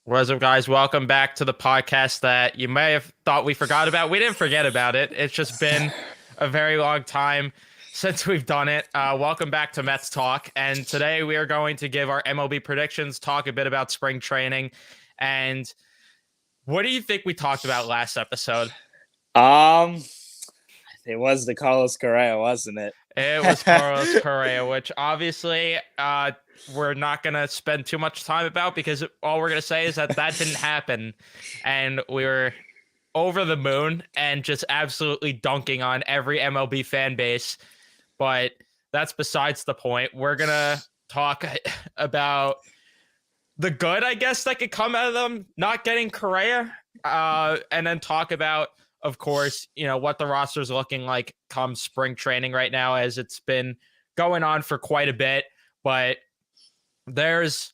What's up, guys? Welcome back to the podcast that you may have thought we forgot about. We didn't forget about it. It's just been a very long time since we've done it. Welcome back to Mets Talk. And today we are going to give our MLB predictions, talk a bit about spring training. And what do you think we talked about last episode? Um, it was the Carlos Correa, wasn't it? It was Carlos Correa, which obviously we're not going to spend too much time about because all we're going to say is that didn't happen. And we were over the moon and just absolutely dunking on every MLB fan base. But that's besides the point. We're going to talk about the good, I guess, that could come out of them not getting Correa, and then talk about, of course, what the roster is looking like come spring training right now, as it's been going on for quite a bit. But there's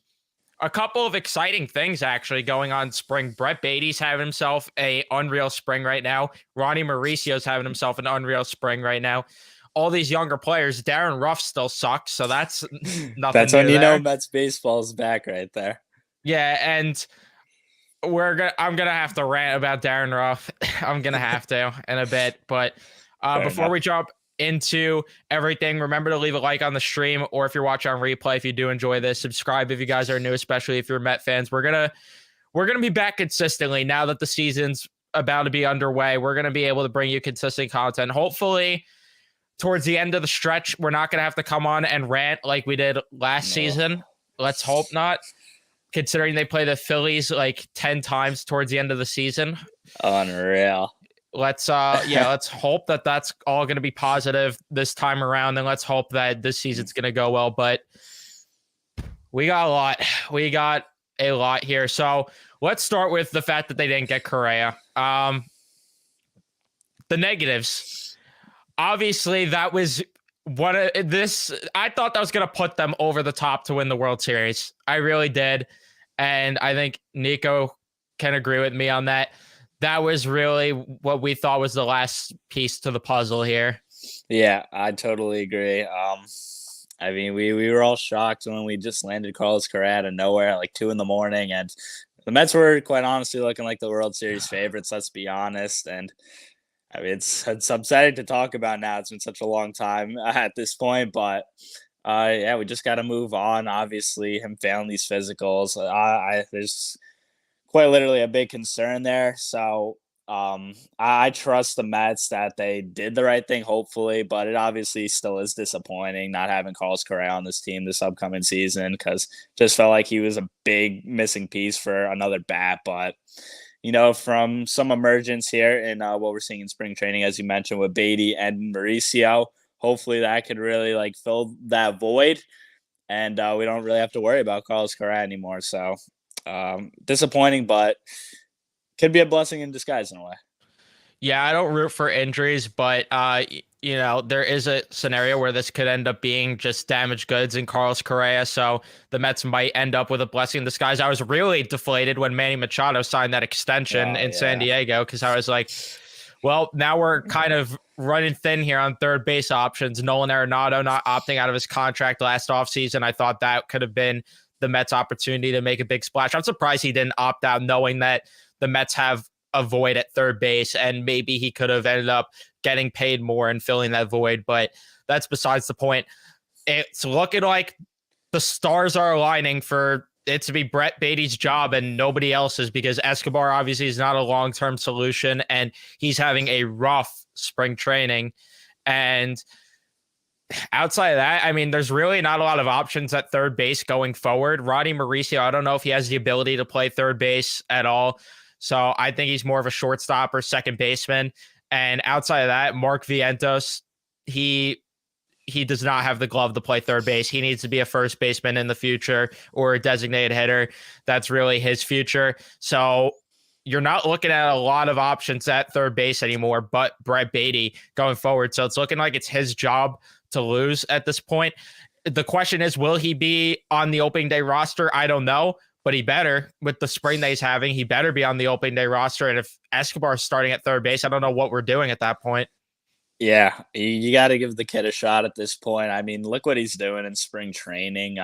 a couple of exciting things actually going on in spring. Brett Baty's having himself a unreal spring right now. Ronnie Mauricio's having himself an unreal spring right now. All these younger players. Darren Ruff still sucks, so that's nothing That's when new you know there. Mets baseball's back right there. Yeah, and I'm gonna have to rant about Darren Ruff. I'm gonna have to in a bit, but Fair before enough. we jump into everything, remember to leave a like on the stream, or if you're watching on replay, if you do enjoy this, subscribe if you guys are new, especially if you're Met fans. We're gonna be back consistently now that the season's about to be underway. We're gonna be able to bring you consistent content. Hopefully, towards the end of the stretch, we're not gonna have to come on and rant like we did last No. season. Let's hope not, considering they play the Phillies like 10 times towards the end of the season. Unreal. Let's hope that that's all going to be positive this time around, and let's hope that this season's going to go well. But we got a lot. We got a lot here. So let's start with the fact that they didn't get Correa. The negatives. Obviously, that was I thought that was going to put them over the top to win the World Series. I really did. And I think Nico can agree with me on that. That was really what we thought was the last piece to the puzzle here. Yeah, I totally agree. I mean, we were all shocked when we just landed Carlos Correa out of nowhere at like 2 a.m, and the Mets were quite honestly looking like the World Series favorites. Let's be honest. And I mean, it's upsetting to talk about now. It's been such a long time at this point, but yeah, we just got to move on. Obviously, him failing these physicals, there's quite literally a big concern there. So I trust the Mets that they did the right thing, hopefully, but it obviously still is disappointing not having Carlos Correa on this team this upcoming season, because just felt like he was a big missing piece for another bat. But from some emergence here in what we're seeing in spring training, as you mentioned, with Baty and Mauricio, hopefully that could really like fill that void, and we don't really have to worry about Carlos Correa anymore. So disappointing, but could be a blessing in disguise in a way. Yeah, I don't root for injuries, but there is a scenario where this could end up being just damaged goods in Carlos Correa. So the Mets might end up with a blessing in disguise. I was really deflated when Manny Machado signed that extension Oh in San yeah. Diego, because I was like, well, now we're kind of running thin here on third base options. Nolan Arenado not opting out of his contract last offseason. I thought that could have been the Mets' opportunity to make a big splash. I'm surprised he didn't opt out, knowing that the Mets have a void at third base, and maybe he could have ended up getting paid more and filling that void. But that's besides the point. It's looking like the stars are aligning for it to be Brett Baty's job and nobody else's, because Escobar obviously is not a long-term solution, and he's having a rough spring training. And outside of that, I mean, there's really not a lot of options at third base going forward. Roddy Mauricio, I don't know if he has the ability to play third base at all. So I think he's more of a shortstop or second baseman. And outside of that, Mark Vientos, he does not have the glove to play third base. He needs to be a first baseman in the future, or a designated hitter. That's really his future. So you're not looking at a lot of options at third base anymore, but Brett Baty going forward. So it's looking like it's his job to lose at this point. The question is, will he be on the opening day roster? I don't know, but he better, with the spring that he's having, he better be on the opening day roster. And if Escobar is starting at third base, I don't know what we're doing at that point. Yeah, you got to give the kid a shot at this point. I mean, look what he's doing in spring training.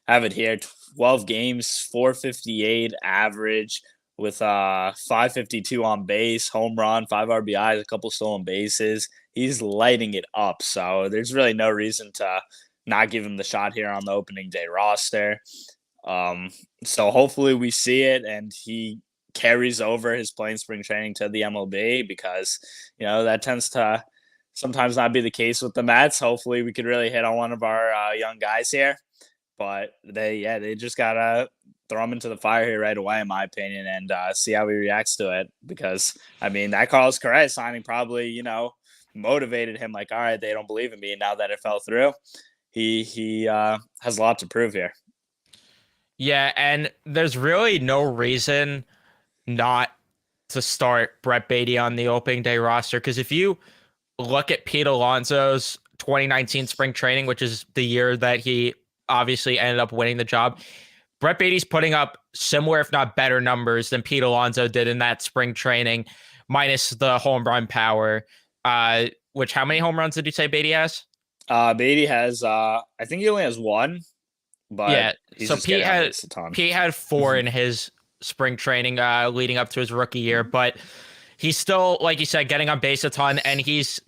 have it here. 12 games, 458 average with 552 on base, home run, 5 RBIs, a couple stolen bases. He's lighting it up. So there's really no reason to not give him the shot here on the opening day roster. So hopefully we see it and he carries over his playing spring training to the MLB, because that tends to sometimes not be the case with the Mets. Hopefully we could really hit on one of our young guys here, but they just gotta throw him into the fire here right away, in my opinion, and see how he reacts to it. Because I mean, that Carlos Correa signing probably motivated him. Like, all right, they don't believe in me, and now that it fell through, he has a lot to prove here. Yeah, and there's really no reason not to start Brett Beatty on the opening day roster, because if you look at Pete Alonso's 2019 spring training, which is the year that he obviously ended up winning the job, Brett Beatty's putting up similar, if not better, numbers than Pete Alonso did in that spring training, minus the home run power. Which, how many home runs did you say Beatty has? Beatty has, I think he only has one, but yeah. he's So just a ton. Pete had 4 in his spring training, leading up to his rookie year, but he's still, like you said, getting on base a ton, and he's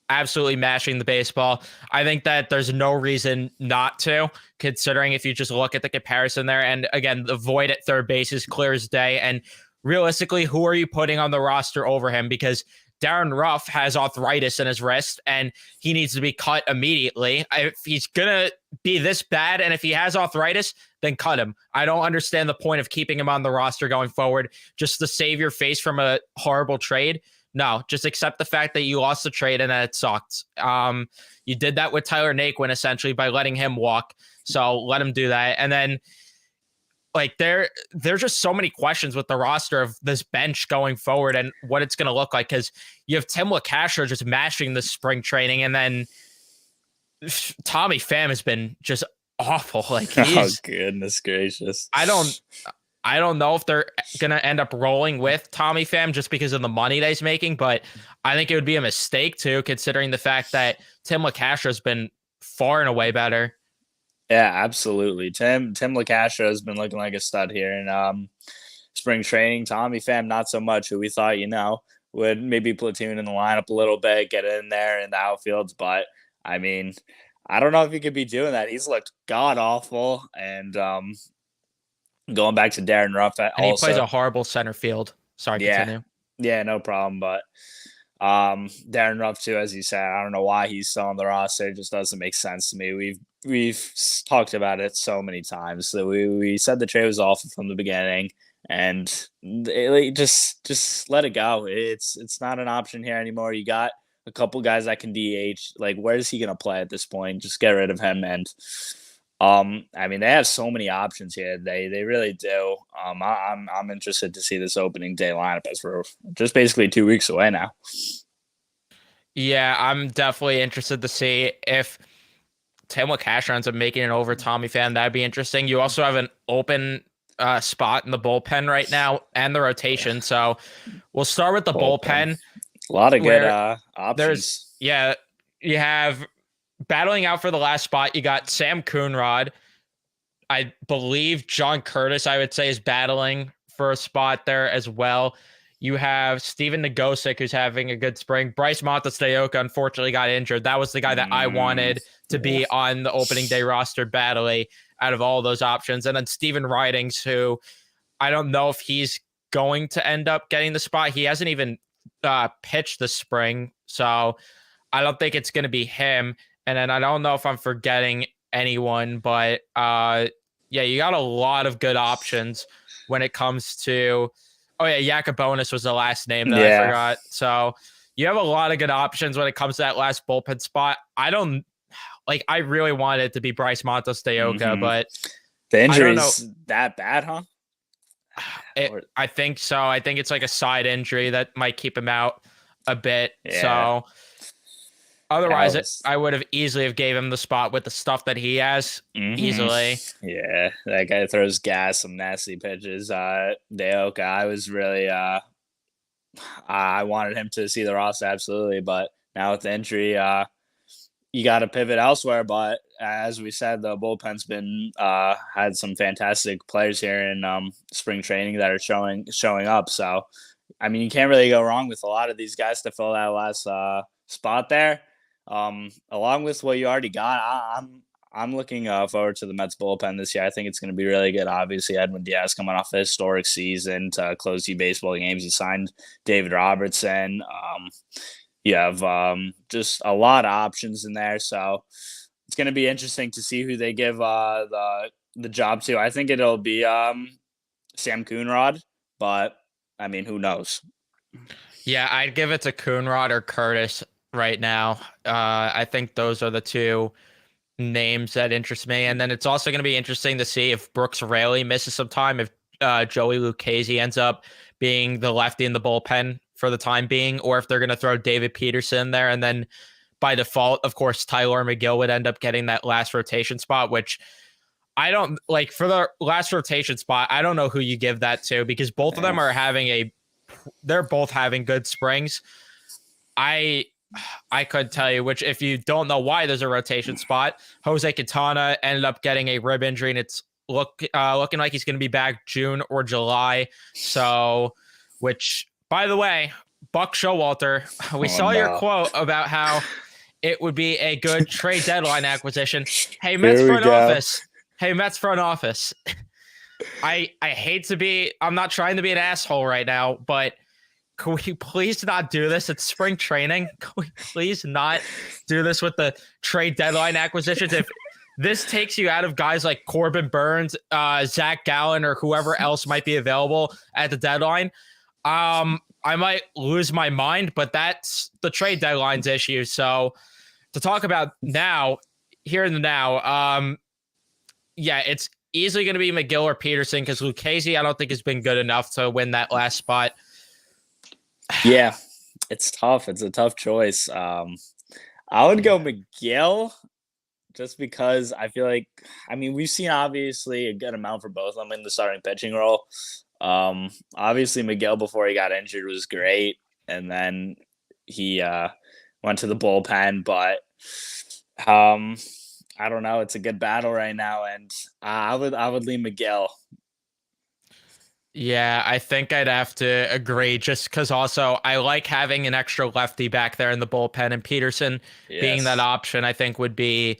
absolutely mashing the baseball. I think that there's no reason not to, considering if you just look at the comparison there. And again, the void at third base is clear as day. And realistically, who are you putting on the roster over him? Because Darren Ruff has arthritis in his wrist and he needs to be cut immediately. If he's going to be this bad and if he has arthritis, then cut him. I don't understand the point of keeping him on the roster going forward just to save your face from a horrible trade. No, just accept the fact that you lost the trade and that it sucked. You did that with Tyler Naquin essentially by letting him walk. So let him do that. And then like there's just so many questions with the roster of this bench going forward and what it's going to look like, because you have Tim LeCastro just mashing the spring training, and then Tommy Pham has been just awful. Like, oh goodness gracious! I don't know if they're going to end up rolling with Tommy Pham just because of the money that he's making, but I think it would be a mistake too, considering the fact that Tim LeCastro has been far and away better. Yeah, absolutely. Tim LeCastro has been looking like a stud here in spring training. Tommy Pham, not so much, who we thought, would maybe platoon in the lineup a little bit, get in there in the outfields. But, I mean, I don't know if he could be doing that. He's looked god-awful. And going back to Darren Ruff. And he plays a horrible center field. Sorry, continue. Yeah, no problem. But Darren Ruff, too, as you said, I don't know why he's still on the roster. It just doesn't make sense to me. We've talked about it so many times. So we said the trade was awful from the beginning, and just let it go. It's not an option here anymore. You got a couple guys that can DH. Like, where is he going to play at this point? Just get rid of him. And I mean, they have so many options here. They really do. I'm interested to see this opening day lineup, as we're just basically 2 weeks away now. Yeah, I'm definitely interested to see if Tim LeCastro ends up making it over Tommy Pham. That'd be interesting. You also have an open spot in the bullpen right now and the rotation. So we'll start with the bullpen. A lot of good options. You have battling out for the last spot. You got Sam Coonrod. I believe John Curtis, I would say, is battling for a spot there as well. You have Steven Nagosic, who's having a good spring. Bryce Montestoyoka, unfortunately, got injured. That was the guy that I wanted to be on the opening day roster battling out of all those options. And then Steven Ridings, who I don't know if he's going to end up getting the spot. He hasn't even pitched this spring, so I don't think it's going to be him. And then I don't know if I'm forgetting anyone, but you got a lot of good options when it comes to. Oh yeah, Yacobonis was the last name that I forgot. So you have a lot of good options when it comes to that last bullpen spot. I really wanted it to be Bryce Montestoyoka, but the injury's that bad, huh? I think so. I think it's like a side injury that might keep him out a bit. Yeah. So otherwise, I would have easily have gave him the spot with the stuff that he has easily. Yeah, that guy throws gas, some nasty pitches. Deoka, I was really I wanted him to see the roster absolutely, but now with the injury, you got to pivot elsewhere. But as we said, the bullpen's been had some fantastic players here in spring training that are showing up. So, I mean, you can't really go wrong with a lot of these guys to fill that last spot there. Along with what you already got, I'm looking forward to the Mets bullpen this year. I think it's going to be really good. Obviously, Edwin Diaz coming off a historic season to close the baseball games. He signed David Robertson. You have just a lot of options in there, so it's going to be interesting to see who they give the job to. I think it'll be Sam Coonrod, but I mean, who knows? Yeah, I'd give it to Coonrod or Curtis right now. I think those are the two names that interest me. And then it's also going to be interesting to see if Brooks Raley misses some time, if Joey Lucchesi ends up being the lefty in the bullpen for the time being, or if they're going to throw David Peterson there. And then by default, of course, Tyler McGill would end up getting that last rotation spot, which I don't like for the last rotation spot. I don't know who you give that to because both of them are they're both having good springs. I could tell you, which if you don't know why there's a rotation spot, Jose Quintana ended up getting a rib injury, and it's looking like he's going to be back June or July. So, which, by the way, Buck Showalter, we saw your quote about how it would be a good trade deadline acquisition. Hey, Mets front office. Hey, Mets front office. I hate to be, I'm not trying to be an asshole right now, but can we please not do this? It's spring training. Can we please not do this with the trade deadline acquisitions? If this takes you out of guys like Corbin Burns, Zach Gallen, or whoever else might be available at the deadline, I might lose my mind, but that's the trade deadline's issue. So to talk about now, here and now, yeah, it's easily going to be McGill or Peterson because Lucchesi, I don't think has been good enough to win that last spot. Yeah, it's tough. It's a tough choice. I would go McGill just because I feel like, I mean, we've seen obviously a good amount for both of them in the starting pitching role. Obviously McGill before he got injured was great, and then he went to the bullpen, but I don't know. It's a good battle right now, and I would lean McGill. Yeah, I think I'd have to agree just because also I like having an extra lefty back there in the bullpen, and Peterson being that option, I think would be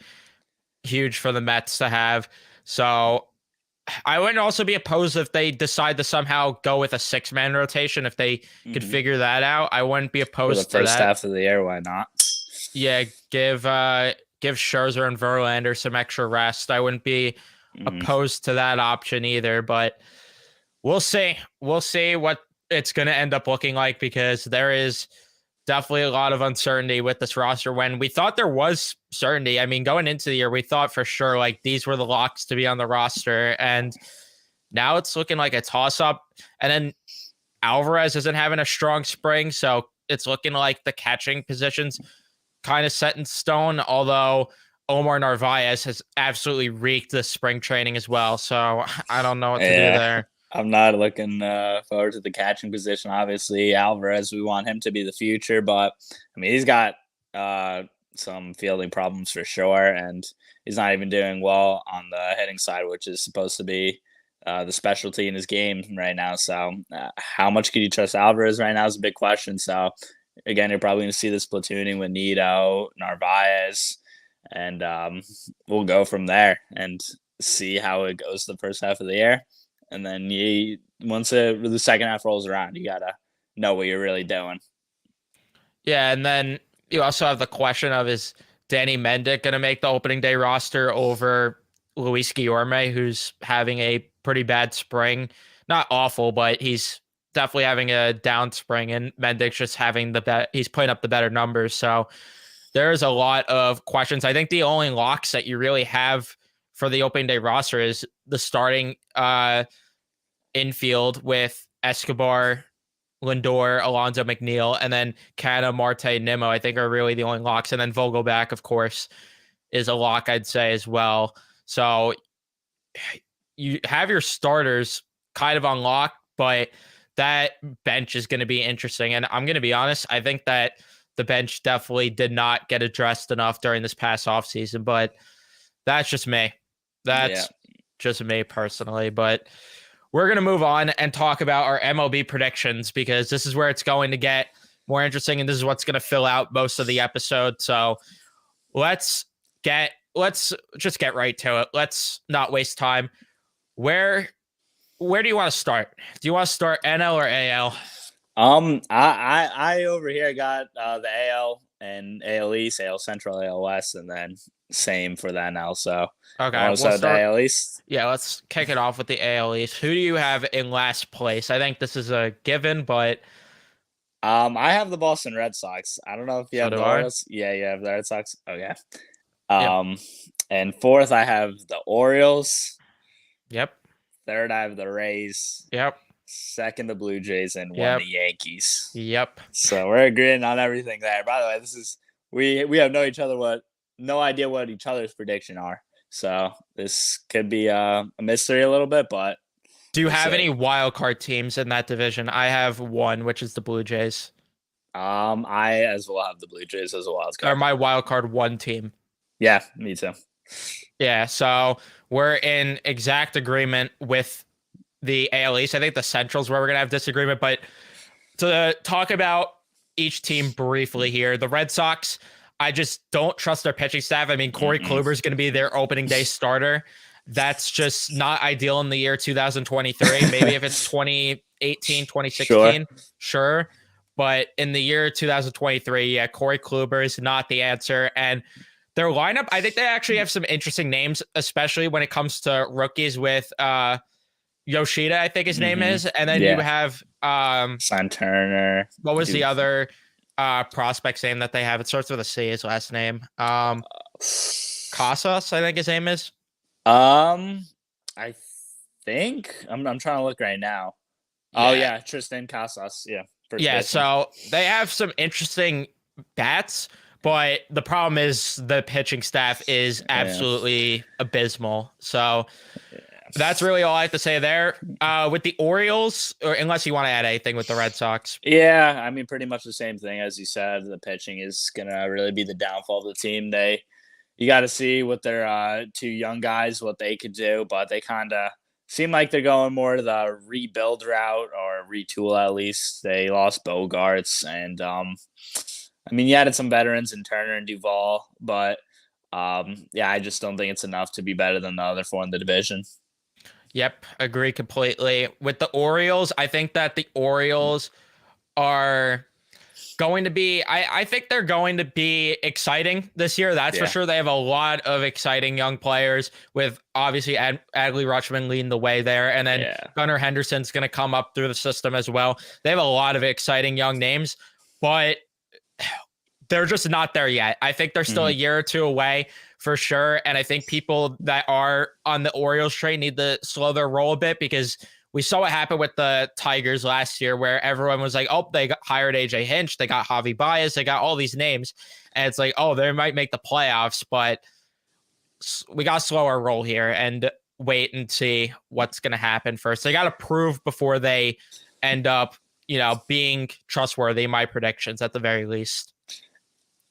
huge for the Mets to have. So I wouldn't also be opposed if they decide to somehow go with a 6-man rotation. If they could figure that out, I wouldn't be opposed for the to first that. half of the year. Why not? Yeah, give Scherzer and Verlander some extra rest. I wouldn't be opposed to that option either, but we'll see. We'll see what it's going to end up looking like because there is definitely a lot of uncertainty with this roster when we thought there was certainty. I mean, going into the year, we thought for sure like these were the locks to be on the roster, and now it's looking like a toss-up. And then Alvarez isn't having a strong spring, so it's looking like the catching positions kind of set in stone, although Omar Narvaez has absolutely reeked this spring training as well. So I don't know what to do there. I'm not looking forward to the catching position. Obviously, Alvarez, we want him to be the future, but I mean, he's got some fielding problems for sure, and he's not even doing well on the hitting side, which is supposed to be the specialty in his game right now. So, how much can you trust Alvarez right now is a big question. So, again, you're probably going to see this platooning with Nido, Narvaez, and we'll go from there and see how it goes the first half of the year. And then once the second half rolls around, you got to know what you're really doing. Yeah, and then you also have the question of, is Danny Mendick going to make the opening day roster over Luis Guillorme, who's having a pretty bad spring? Not awful, but he's definitely having a down spring, and Mendick's just having he's putting up the better numbers. So there's a lot of questions. I think the only locks that you really have for the opening day roster is the starting infield with Escobar, Lindor, Alonso McNeil, and then Canha, Marte, Nimmo, I think are really the only locks. And then Vogelback, of course, is a lock, I'd say, as well. So you have your starters kind of on lock, but that bench is going to be interesting. And I'm going to be honest, I think that the bench definitely did not get addressed enough during this past offseason, but that's just me. Yeah. That's just me personally. But we're going to move on and talk about our MLB predictions because this is where it's going to get more interesting and this is what's going to fill out most of the episode. So let's just get right to it. Let's not waste time. Where do you want to start? Do you want to start NL or AL? I over here got the AL and AL East, AL Central, AL West, and then same for the NL. So Okay, want to start the AL East? Yeah, let's kick it off with the AL East. Who do you have in last place? I think this is a given, but I have the Boston Red Sox. I don't know if you so have do the I. Orioles. Yeah, you have the Red Sox. Okay. Yep. And fourth I have the Orioles. Yep. Third I have the Rays. Yep. Second the Blue Jays, and one Yep. the Yankees. Yep. So we're agreeing on everything there. By the way, this is we have no idea what each other's prediction are. So this could be a mystery a little bit, but Do you we'll have see. any wild card teams in that division? I have one, which is the Blue Jays. I as well have the Blue Jays as a wild Or card. my wild card one team. Yeah, me too. Yeah, so we're in exact agreement with the AL East. I think the Central's where we're gonna have disagreement, but to talk about each team briefly here, the Red Sox, I just don't trust their pitching staff. I mean, Corey Kluber is going to be their opening day starter. That's just not ideal in the year 2023. Maybe if it's 2018, 2016, sure. But in the year 2023, yeah, Corey Kluber is not the answer. And their lineup, I think they actually have some interesting names, especially when it comes to rookies with Yoshida, I think his name is. And then you have Son Turner. What was the other prospect's name that they have? It starts with a C, his last name. Casas, I think his name is. I think I'm trying to look right now. Yeah. Oh yeah, Tristan Casas. Yeah. Yeah, so they have some interesting bats, but the problem is the pitching staff is absolutely abysmal. So that's really all I have to say there. With the Orioles, or unless you want to add anything with the Red Sox. Yeah, I mean, pretty much the same thing as you said. The pitching is gonna really be the downfall of the team. You got to see with their two young guys what they could do, but they kind of seem like they're going more to the rebuild route or retool at least. They lost Bogarts, and I mean, you added some veterans in Turner and Duvall, but yeah, I just don't think it's enough to be better than the other four in the division. Yep, agree completely. With the Orioles, I think that the Orioles are going to be, I think they're going to be exciting this year. That's for sure. They have a lot of exciting young players with obviously Adley Rutschman leading the way there. And then Gunnar Henderson's going to come up through the system as well. They have a lot of exciting young names, but they're just not there yet. I think they're still a year or two away for sure. And I think people that are on the Orioles train need to slow their roll a bit because we saw what happened with the Tigers last year where everyone was like, oh, they hired AJ Hinch. They got Javi Baez. They got all these names. And it's like, oh, they might make the playoffs, but we got to slow our roll here and wait and see what's going to happen first. They got to prove before they end up, being trustworthy, my predictions at the very least.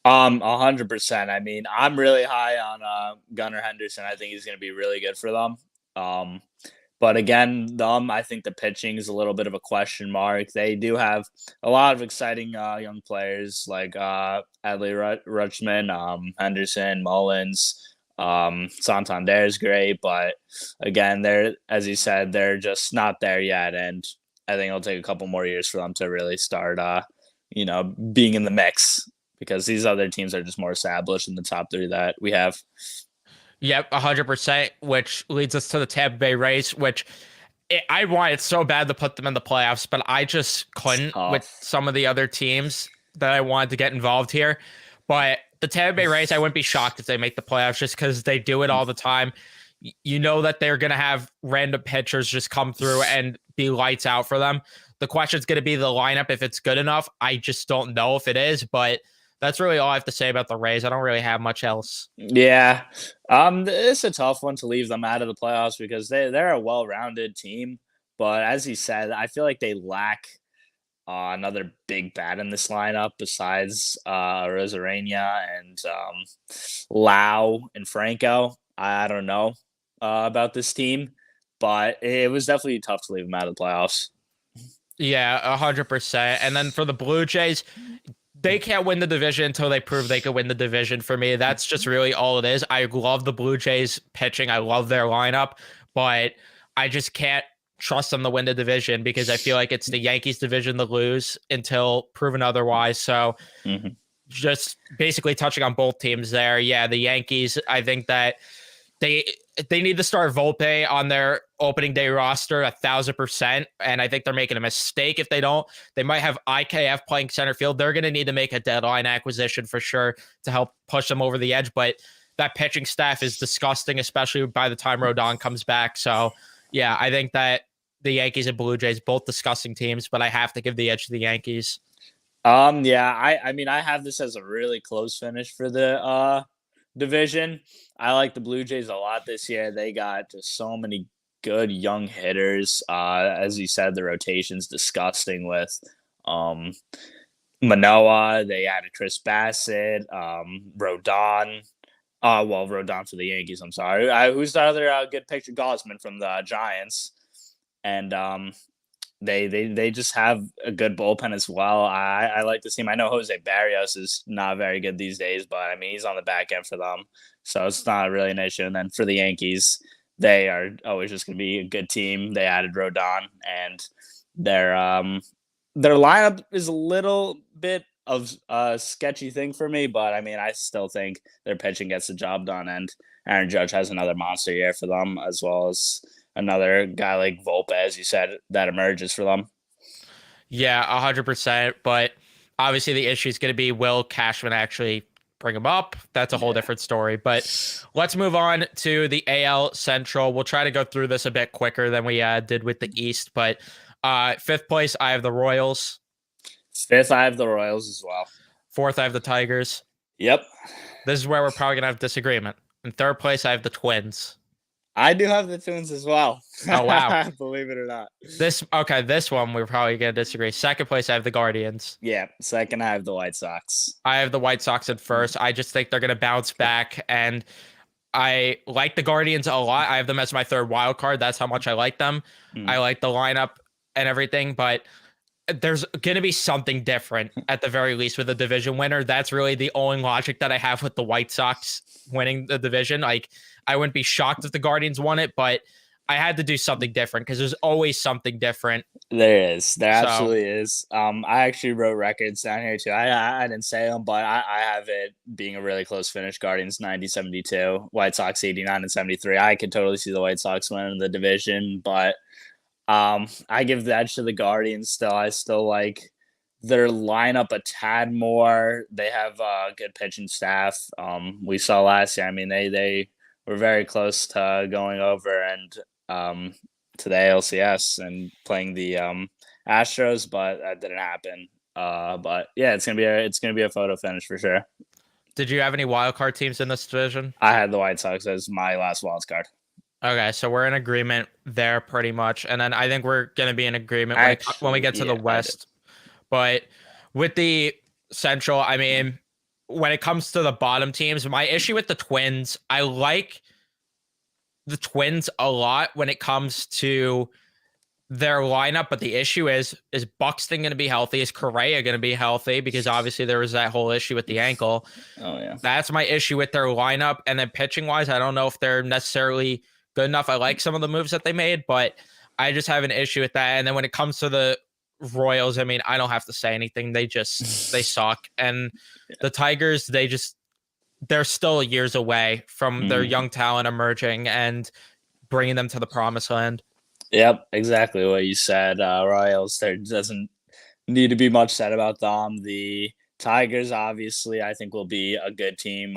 100%. I mean, I'm really high on Gunnar Henderson. I think he's going to be really good for them. But again, I think the pitching is a little bit of a question mark. They do have a lot of exciting young players like Adley Rutschman, Henderson, Mullins, Santander is great. But again, as you said, they're just not there yet. And I think it'll take a couple more years for them to really start, being in the mix because these other teams are just more established in the top three that we have. Yep, 100%, which leads us to the Tampa Bay Rays, which I wanted so bad to put them in the playoffs, but I just couldn't with some of the other teams that I wanted to get involved here. But the Tampa Bay Rays, I wouldn't be shocked if they make the playoffs just because they do it all the time. You know that they're going to have random pitchers just come through and be lights out for them. The question is going to be the lineup if it's good enough. I just don't know if it is, but that's really all I have to say about the Rays. I don't really have much else. Yeah. It's a tough one to leave them out of the playoffs because they're a well-rounded team. But as he said, I feel like they lack Another big bat in this lineup besides Rosarena and Lau and Franco. I don't know about this team, but it was definitely tough to leave them out of the playoffs. Yeah, 100%. And then for the Blue Jays, they can't win the division until they prove they can win the division. For me, that's just really all it is. I love the Blue Jays pitching. I love their lineup, but I just can't trust them to win the division because I feel like it's the Yankees division to lose until proven otherwise. So Mm-hmm. just basically touching on both teams there. Yeah, the Yankees, I think that they need to start Volpe on their opening day roster 1,000%. And I think they're making a mistake if they don't. They might have IKF playing center field. They're going to need to make a deadline acquisition for sure to help push them over the edge. But that pitching staff is disgusting, especially by the time Rodon comes back. So, yeah, I think that the Yankees and Blue Jays, both disgusting teams, but I have to give the edge to the Yankees. Yeah, I mean, I have this as a really close finish for the division. I like the Blue Jays a lot this year. They got just so many good young hitters. As you said, the rotation's disgusting with Manoah. They added Chris Bassett, Rodon. Rodon for the Yankees. I'm sorry. Who's the other good pitcher? Gosman from the Giants, and they just have a good bullpen as well. I like this team. I know Jose Barrios is not very good these days, but I mean he's on the back end for them, so it's not really an issue. And then for the Yankees, they are always just going to be a good team. They added Rodon, and their lineup is a little bit of a sketchy thing for me, but I mean I still think their pitching gets the job done, and Aaron Judge has another monster year for them, as well as another guy like Volpe, as you said, that emerges for them. Yeah, 100%. But obviously, the issue is going to be will Cashman actually bring him up? That's a whole different story. But let's move on to the AL Central. We'll try to go through this a bit quicker than we did with the East. But fifth place, I have the Royals. Fifth, I have the Royals as well. Fourth, I have the Tigers. Yep. This is where we're probably going to have disagreement. In third place, I have the Twins. I do have the Twins as well. Oh, wow. Believe it or not. This one we're probably going to disagree. Second place, I have the Guardians. Yeah. Second, I have the White Sox. I have the White Sox at first. I just think they're going to bounce back, and I like the Guardians a lot. I have them as my third wild card. That's how much I like them. I like the lineup and everything, but there's going to be something different at the very least with a division winner. That's really the only logic that I have with the White Sox winning the division. Like, I wouldn't be shocked if the Guardians won it, but I had to do something different because there's always something different. There is. There absolutely is. I actually wrote records down here too. I didn't say them, but I have it being a really close finish. Guardians 90-72, White Sox 89-73. I could totally see the White Sox winning the division, but I give the edge to the Guardians still. I still like their lineup a tad more. They have a good pitching staff. We saw last year. I mean, they were very close to going over and to the ALCS and playing the Astros, but that didn't happen. But yeah, it's gonna be a photo finish for sure. Did you have any wild card teams in this division? I had the White Sox as my last wild card. Okay, so we're in agreement there pretty much. And then I think we're going to be in agreement when we get to the West. But with the Central, I mean, when it comes to the bottom teams, my issue with the Twins, I like the Twins a lot when it comes to their lineup. But the issue is Buxton going to be healthy? Is Correa going to be healthy? Because obviously there was that whole issue with the ankle. Oh, yeah. That's my issue with their lineup. And then pitching-wise, I don't know if they're necessarily good enough. I like some of the moves that they made, but I just have an issue with that. And then when it comes to the Royals, I mean, I don't have to say anything. They suck. And the Tigers, they're still years away from their young talent emerging and bringing them to the promised land. Yep, exactly what you said. Royals, there doesn't need to be much said about them. The Tigers, obviously, I think will be a good team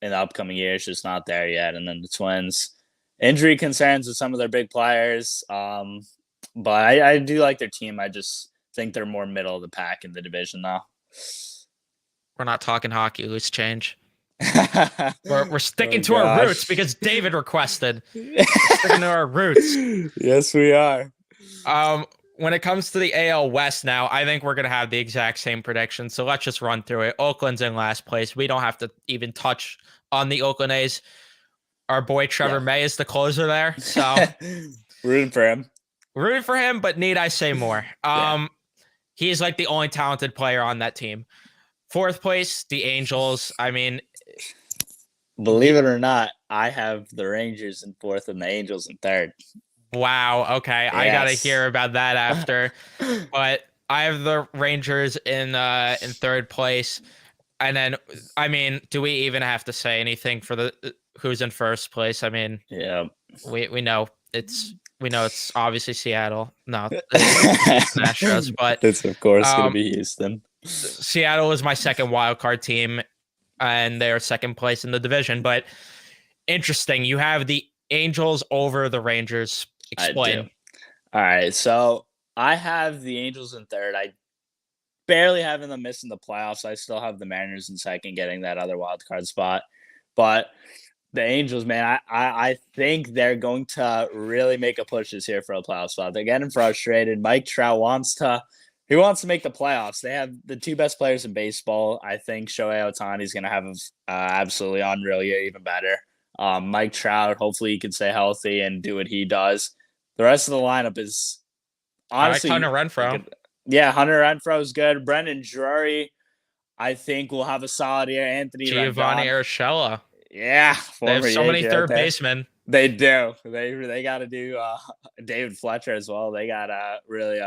in the upcoming years, just not there yet. And then the Twins, injury concerns with some of their big players. But I do like their team. I just think they're more middle of the pack in the division now. We're not talking hockey, loose change. We're sticking to our roots because David requested. We're sticking to our roots. Yes, we are. when it comes to the AL West now, I think we're going to have the exact same prediction. So let's just run through it. Oakland's in last place. We don't have to even touch on the Oakland A's. Our boy Trevor May is the closer there. So rooting for him. Rooting for him, but need I say more? He's like the only talented player on that team. Fourth place, the Angels. I mean, believe it or not, I have the Rangers in fourth and the Angels in third. Wow. Okay. Yes. I got to hear about that after. But I have the Rangers in third place. And then, I mean, do we even have to say anything for the who's in first place? I mean, yeah, we know it's obviously Seattle. No, it's Astros, but it's of course going to be Houston. Seattle is my second wild card team, and they're second place in the division. But interesting, you have the Angels over the Rangers. Explain. All right, so I have the Angels in third. I barely having them missing the playoffs. I still have the Mariners in second, getting that other wild card spot. But the Angels, man, I think they're going to really make a push this year for a playoff spot. They're getting frustrated. Mike Trout wants to make the playoffs. They have the two best players in baseball. I think Shohei Ohtani is going to have absolutely unreal year, even better. Mike Trout, hopefully he can stay healthy and do what he does. The rest of the lineup is honestly Hunter Renfroe. Yeah, Hunter Renfroe is good. Brendan Drury, I think, will have a solid year. Anthony Giovanni Urshela. Yeah, they have so many third basemen. They do. They got to do David Fletcher as well. They got to really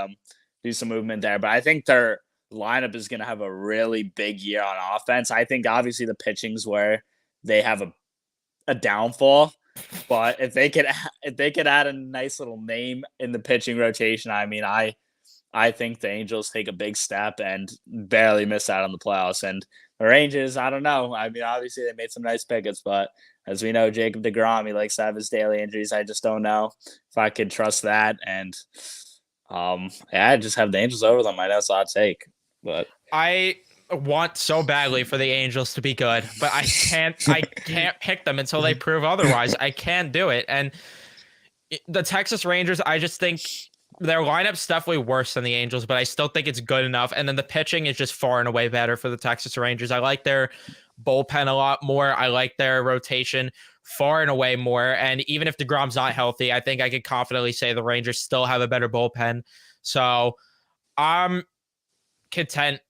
do some movement there. But I think their lineup is going to have a really big year on offense. I think obviously the pitching's where they have a downfall. But if they could add a nice little name in the pitching rotation, I mean, I think the Angels take a big step and barely miss out on the playoffs. And the Rangers, I don't know. I mean, obviously they made some nice pickets, but as we know, Jacob deGrom, he likes to have his daily injuries. I just don't know if I could trust that. And I just have the Angels over them. I know it's a hot take, but I want so badly for the Angels to be good, but I can't pick them until they prove otherwise. I can't do it. And the Texas Rangers, I just think their lineup's definitely worse than the Angels, but I still think it's good enough. And then the pitching is just far and away better for the Texas Rangers. I like their bullpen a lot more. I like their rotation far and away more. And even if DeGrom's not healthy, I think I could confidently say the Rangers still have a better bullpen. So I'm content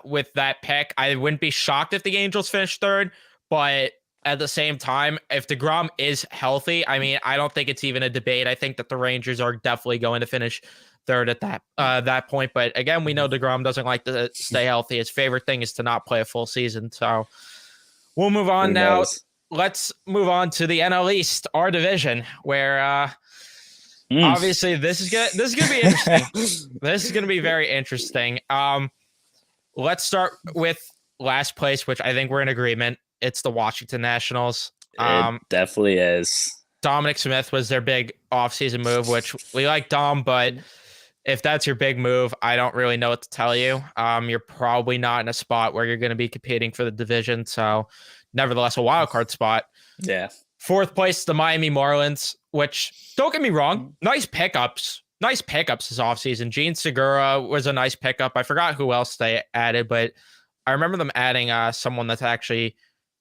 with that pick. I wouldn't be shocked if the Angels finish third, but at the same time, if DeGrom is healthy, I mean, I don't think it's even a debate. I think that the Rangers are definitely going to finish third at that point. But again, we know DeGrom doesn't like to stay healthy. His favorite thing is to not play a full season. So we'll move on now. Let's move on to the NL East, our division, where obviously this is gonna be interesting. This is gonna be very interesting. Let's start with last place, which I think we're in agreement. It's the Washington Nationals. It definitely is. Dominic Smith was their big offseason move, which we like Dom, but if that's your big move, I don't really know what to tell you. You're probably not in a spot where you're going to be competing for the division. So nevertheless, a wild card spot. Yeah. Fourth place, the Miami Marlins, which don't get me wrong, nice pickups this offseason. Gene Segura was a nice pickup. I forgot who else they added, but I remember them adding someone that's actually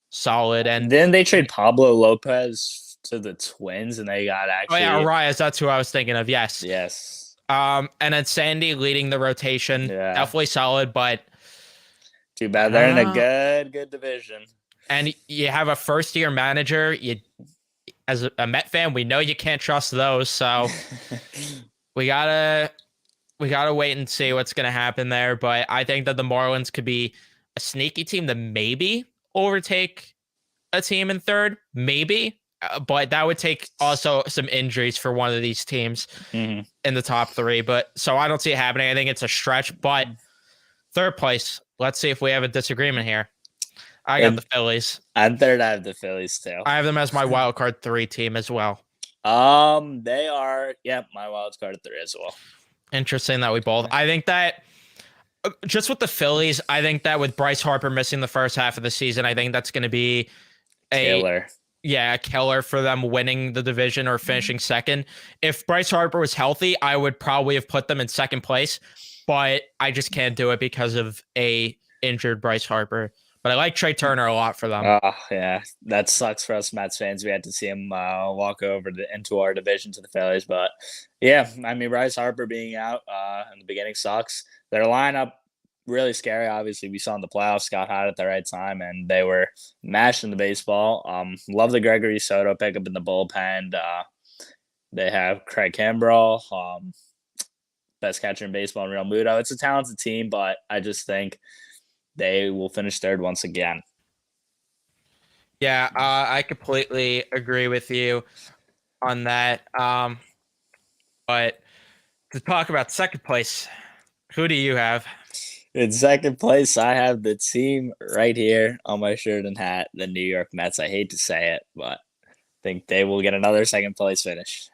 solid. And then they trade Pablo Lopez to the Twins, and they got actually. Oh yeah, Arias. That's who I was thinking of. Yes. Yes. And then Sandy leading the rotation, definitely solid, but too bad they're in a good division. And you have a first-year manager. As a Met fan, we know you can't trust those. So we gotta wait and see what's gonna happen there. But I think that the Marlins could be a sneaky team to maybe overtake a team in third, maybe. But that would take also some injuries for one of these teams in the top three. But so I don't see it happening. I think it's a stretch. But third place, let's see if we have a disagreement here. I got the Phillies. And third, I have the Phillies too. I have them as my wild card 3 team as well. They are, my wild card 3 as well. Interesting that we both. I think that just with the Phillies, I think that with Bryce Harper missing the first half of the season, I think that's going to be Taylor. a killer for them winning the division or finishing second. If Bryce Harper was healthy, I would probably have put them in second place, but I just can't do it because of a injured Bryce Harper. But I like Trey Turner a lot for them. Oh yeah, that sucks for us Mets fans. We had to see him walk over into our division to the Phillies, but yeah, I mean Bryce Harper being out in the beginning sucks. Their lineup really scary. Obviously, we saw in the playoffs got hot at the right time, and they were mashing the baseball. Love the Gregory Soto pickup in the bullpen. They have Craig Kimbrell, best catcher in baseball, in Real Muto. It's a talented team, but I just think they will finish third once again. Yeah, I completely agree with you on that. But to talk about second place, who do you have? In second place, I have the team right here on my shirt and hat, the New York Mets. I hate to say it, but I think they will get another second place finish.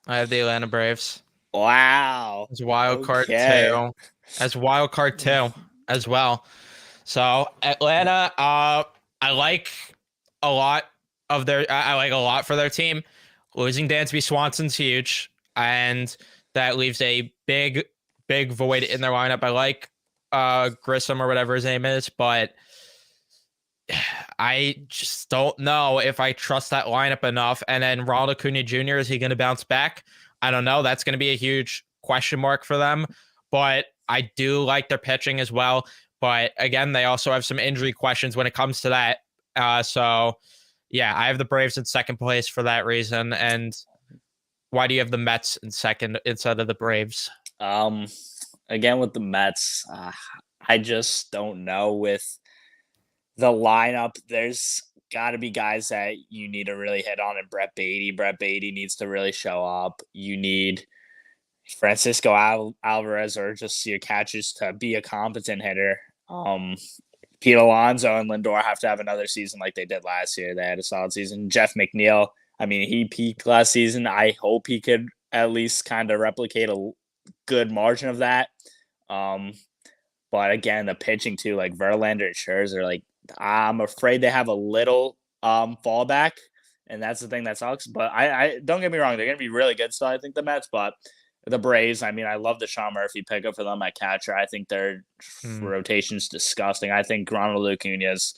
I have the Atlanta Braves. Wow. As wild card Okay. two. As wild card two as well. So Atlanta, I like a lot of their. I like a lot for their team. Losing Dansby Swanson's huge, and that leaves a big, big void in their lineup. I like Grissom or whatever his name is, but I just don't know if I trust that lineup enough. And then Ronald Acuna Jr., is he going to bounce back? I don't know. That's going to be a huge question mark for them. But I do like their pitching as well. But again, they also have some injury questions when it comes to that. So, yeah, I have the Braves in second place for that reason. And why do you have the Mets in second instead of the Braves? Again with the Mets, I just don't know with the lineup. There's got to be guys that you need to really hit on, and Brett Beatty. Brett Beatty needs to really show up. You need Francisco Alvarez or just your catchers to be a competent hitter. Pete Alonso and Lindor have to have another season like they did last year. They had a solid season. Jeff McNeil, I mean, he peaked last season. I hope he could at least kind of replicate a good margin of that. But again, the pitching too, like Verlander and Scherzer, like I'm afraid they have a little fallback, and that's the thing that sucks. But I don't get me wrong, they're gonna be really good still. I think the Mets, but the Braves, I mean, I love the Sean Murphy pickup for them at catcher. I think their rotation's disgusting. I think Ronald Acuna is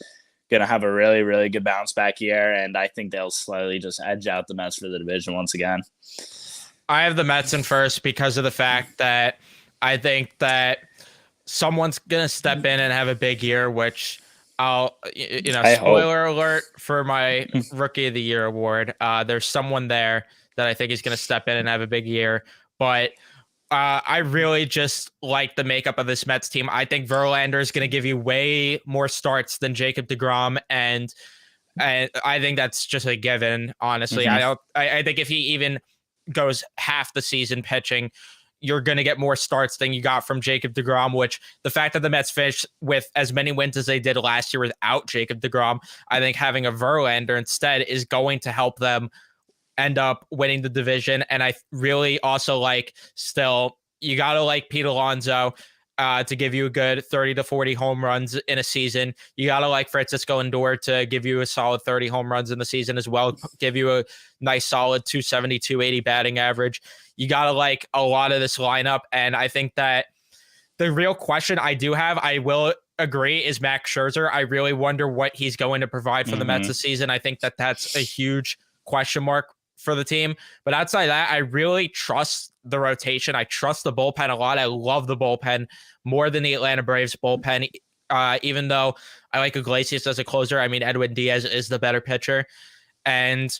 gonna have a really, really good bounce back year, and I think they'll slightly just edge out the Mets for the division once again. I have the Mets in first because of the fact that I think that someone's going to step in and have a big year, which spoiler alert for my Rookie of the Year award. There's someone there that I think is going to step in and have a big year. But I really just like the makeup of this Mets team. I think Verlander is going to give you way more starts than Jacob deGrom, and I think that's just a given. Honestly, I think if he even goes half the season pitching, you're going to get more starts than you got from Jacob deGrom, which the fact that the Mets finished with as many wins as they did last year without Jacob deGrom, I think having a Verlander instead is going to help them end up winning the division. And I really also like still, you got to like Pete Alonso to give you a good 30 to 40 home runs in a season. You got to like Francisco Lindor to give you a solid 30 home runs in the season as well, give you a nice solid 270, 280 batting average. You got to like a lot of this lineup. And I think that the real question I do have, I will agree, is Max Scherzer. I really wonder what he's going to provide for the Mets this season. I think that that's a huge question mark for the team. But outside that, I really trust the rotation. I trust the bullpen a lot. I love the bullpen more than the Atlanta Braves bullpen. Even though I like Iglesias as a closer, I mean, Edwin Diaz is the better pitcher. And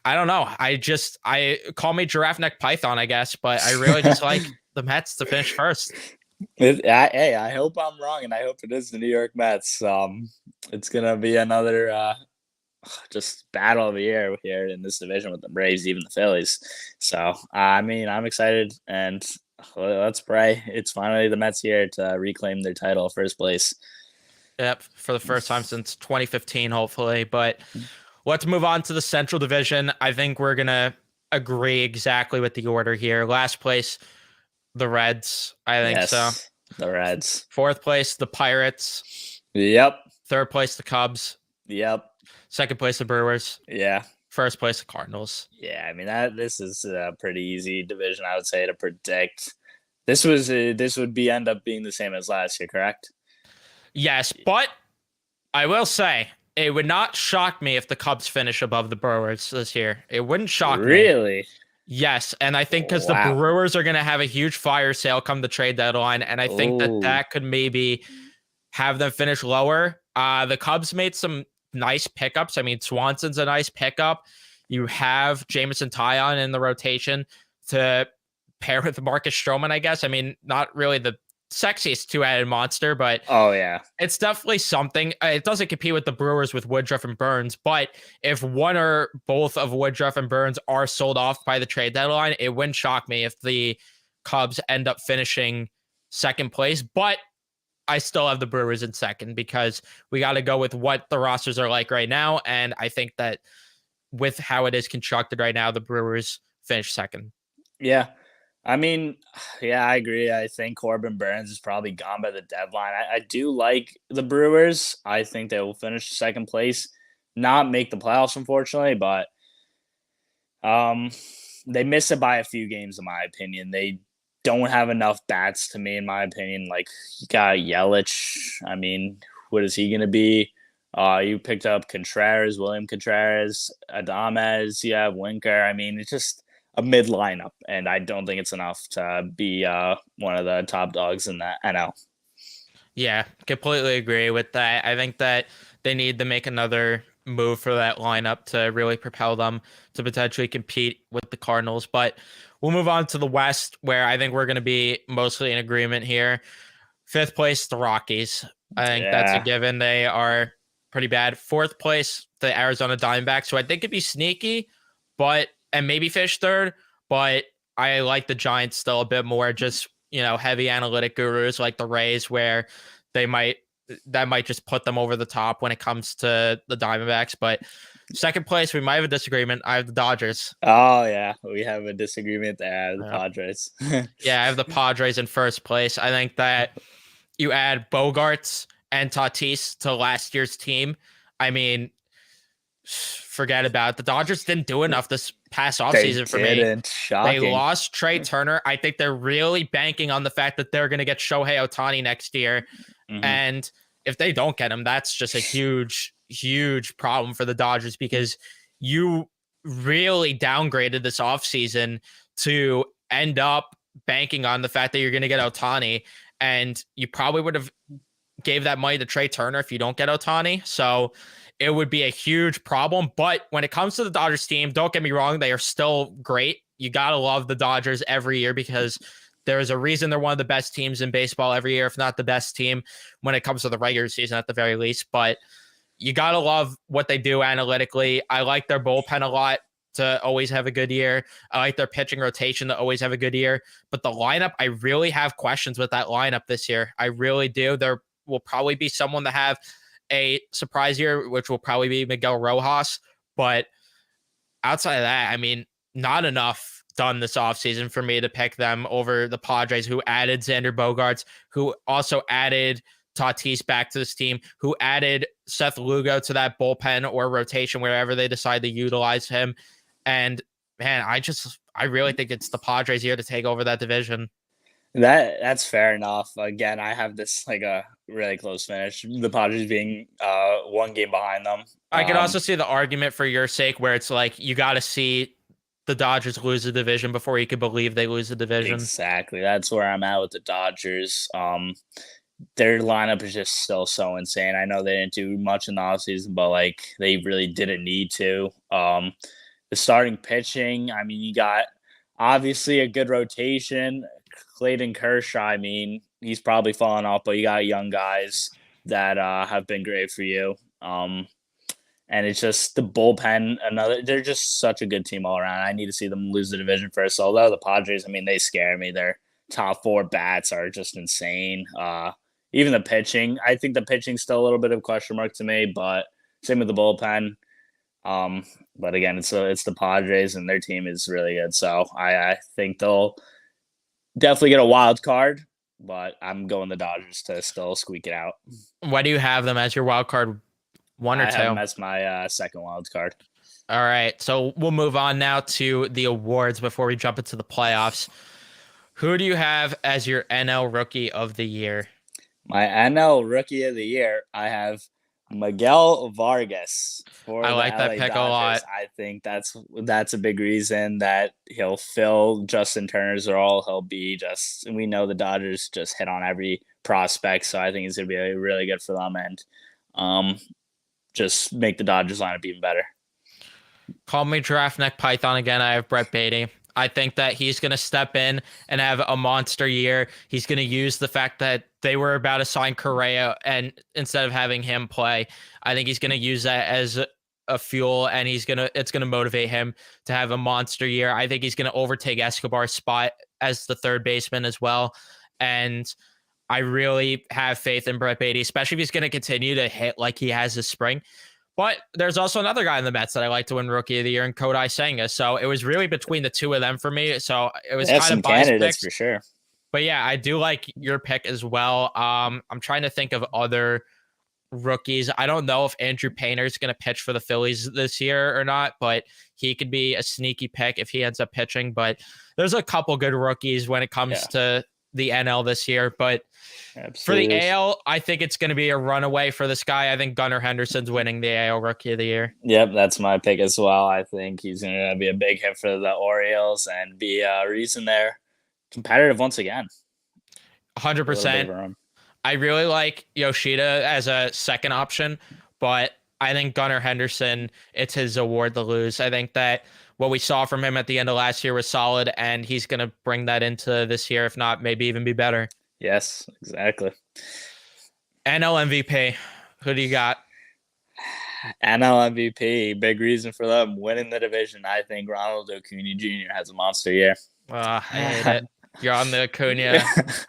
I don't know. I call me giraffe neck python, I guess, but I really just like the Mets to finish first. Hey, I hope I'm wrong, and I hope it is the New York Mets. It's gonna be another just battle of the year here in this division with the Braves, even the Phillies. So I mean, I'm excited, and let's pray it's finally the Mets here to reclaim their title, first place. Yep, for the first time since 2015, hopefully. But let's move on to the Central Division. I think we're going to agree exactly with the order here. Last place, the Reds. I think so. The Reds. Fourth place, the Pirates. Yep. Third place, the Cubs. Yep. Second place, the Brewers. Yeah. First place, the Cardinals. Yeah, I mean this is a pretty easy division, I would say, to predict. This would be end up being the same as last year, correct? Yes, but I will say it would not shock me if the Cubs finish above the Brewers this year. It wouldn't shock me. Really? Yes, and I think because the Wow. Brewers are going to have a huge fire sale come the trade deadline, and I think that Ooh. that could maybe have them finish lower. The Cubs made some nice pickups. I mean, Swanson's a nice pickup. You have Jameson Taillon in the rotation to pair with Marcus Stroman, I guess. I mean, not really the sexiest two-headed monster, but Oh yeah. it's definitely something. It doesn't compete with the Brewers with Woodruff and Burns, but if one or both of Woodruff and Burns are sold off by the trade deadline, it wouldn't shock me if the Cubs end up finishing second place. But I still have the Brewers in second because we got to go with what the rosters are like right now. And I think that with how it is constructed right now, the Brewers finish second. Yeah. I mean, yeah, I agree. I think Corbin Burns is probably gone by the deadline. I do like the Brewers. I think they will finish second place, not make the playoffs, unfortunately, but um, they miss it by a few games, in my opinion. They don't have enough bats to me, in my opinion. Like, you got Yelich. I mean, what is he going to be? You picked up Contreras, William Contreras, Adames. You have Winker. I mean, it's just a mid lineup, and I don't think it's enough to be one of the top dogs in that NL. Yeah, completely agree with that. I think that they need to make another move for that lineup to really propel them to potentially compete with the Cardinals. But we'll move on to the West, where I think we're going to be mostly in agreement here. Fifth place, the Rockies. I think that's a given. They are pretty bad. Fourth place, the Arizona Diamondbacks, who I think could be sneaky, and maybe finish third. But I like the Giants still a bit more. Just heavy analytic gurus like the Rays, where that might just put them over the top when it comes to the Diamondbacks. But second place, we might have a disagreement. I have the Dodgers. Oh yeah, we have a disagreement there. The Padres. Yeah, I have the Padres in first place. I think that you add Bogarts and Tatis to last year's team. I mean, forget about it. The Dodgers didn't do enough this past offseason for me. Shocking. They lost Trey Turner. I think they're really banking on the fact that they're going to get Shohei Ohtani next year. Mm-hmm. And if they don't get him, that's just a huge, huge problem for the Dodgers because you really downgraded this offseason to end up banking on the fact that you're going to get Ohtani. And you probably would have gave that money to Trey Turner if you don't get Ohtani. So it would be a huge problem. But when it comes to the Dodgers team, don't get me wrong, they are still great. You got to love the Dodgers every year because there's a reason they're one of the best teams in baseball every year, if not the best team when it comes to the regular season at the very least. But you got to love what they do analytically. I like their bullpen a lot to always have a good year. I like their pitching rotation to always have a good year. But the lineup, I really have questions with that lineup this year. I really do. There will probably be someone to have a surprise year, which will probably be Miguel Rojas. But outside of that, I mean, not enough done this offseason for me to pick them over the Padres, who added Xander Bogaerts, who also added Tatis back to this team, who added Seth Lugo to that bullpen or rotation, wherever they decide to utilize him. And man, I really think it's the Padres here to take over that division. That's fair enough. Again, I have this like a really close finish. The Padres being one game behind them. I could also see the argument for your sake where it's like you got to see the Dodgers lose the division before you could believe they lose the division. Exactly. That's where I'm at with the Dodgers. Their lineup is just still so insane. I know they didn't do much in the offseason, but like they really didn't need to. The starting pitching, I mean, you got obviously a good rotation. Clayton Kershaw, I mean, he's probably fallen off, but you got young guys that have been great for you. And it's just the bullpen, they're just such a good team all around. I need to see them lose the division first. Although the Padres, I mean, they scare me. Their top four bats are just insane. Even the pitching, I think the pitching's still a little bit of a question mark to me, but same with the bullpen. But again, it's the Padres and their team is really good. So I think they'll definitely get a wild card, but I'm going the Dodgers to still squeak it out. Why do you have them as your wild card One or I have two? him as my second wild card. All right. So we'll move on now to the awards before we jump into the playoffs. Who do you have as your NL Rookie of the Year? My NL Rookie of the Year, I have Miguel Vargas I for the like that LA pick a Dodgers. lot. I think that's a big reason that he'll fill Justin Turner's role. He'll be just we know the Dodgers just hit on every prospect, so I think he's gonna be really good for them and um just make the Dodgers lineup even better. Call me Giraffe Neck Python again. I have Brett Beatty. I think that he's going to step in and have a monster year. He's going to use the fact that they were about to sign Correa, and instead of having him play, I think he's going to use that as a fuel, and it's going to motivate him to have a monster year. I think he's going to overtake Escobar's spot as the third baseman as well. And I really have faith in Brett Beatty, especially if he's going to continue to hit like he has this spring. But there's also another guy in the Mets that I like to win Rookie of the Year, in Kodai Senga. So it was really between the two of them for me. So it was They have kind some of biased candidates picks. for sure. But yeah, I do like your pick as well. I'm trying to think of other rookies. I don't know if Andrew Painter is going to pitch for the Phillies this year or not, but he could be a sneaky pick if he ends up pitching. But there's a couple good rookies when it comes to the NL this year. But for the AL, I think it's going to be a runaway for this guy. I think Gunnar Henderson's winning the AL Rookie of the Year. Yep, that's my pick as well. I think he's going to be a big hit for the Orioles and be a reason they're competitive once again. 100%. I really like Yoshida as a second option, but I think Gunnar Henderson, it's his award to lose. I think that what we saw from him at the end of last year was solid, and he's going to bring that into this year, if not, maybe even be better. Yes, exactly. NL MVP, who do you got? NL MVP, big reason for them winning the division. I think Ronald Acuna Jr. has a monster year. I hate it. You're on the Acuna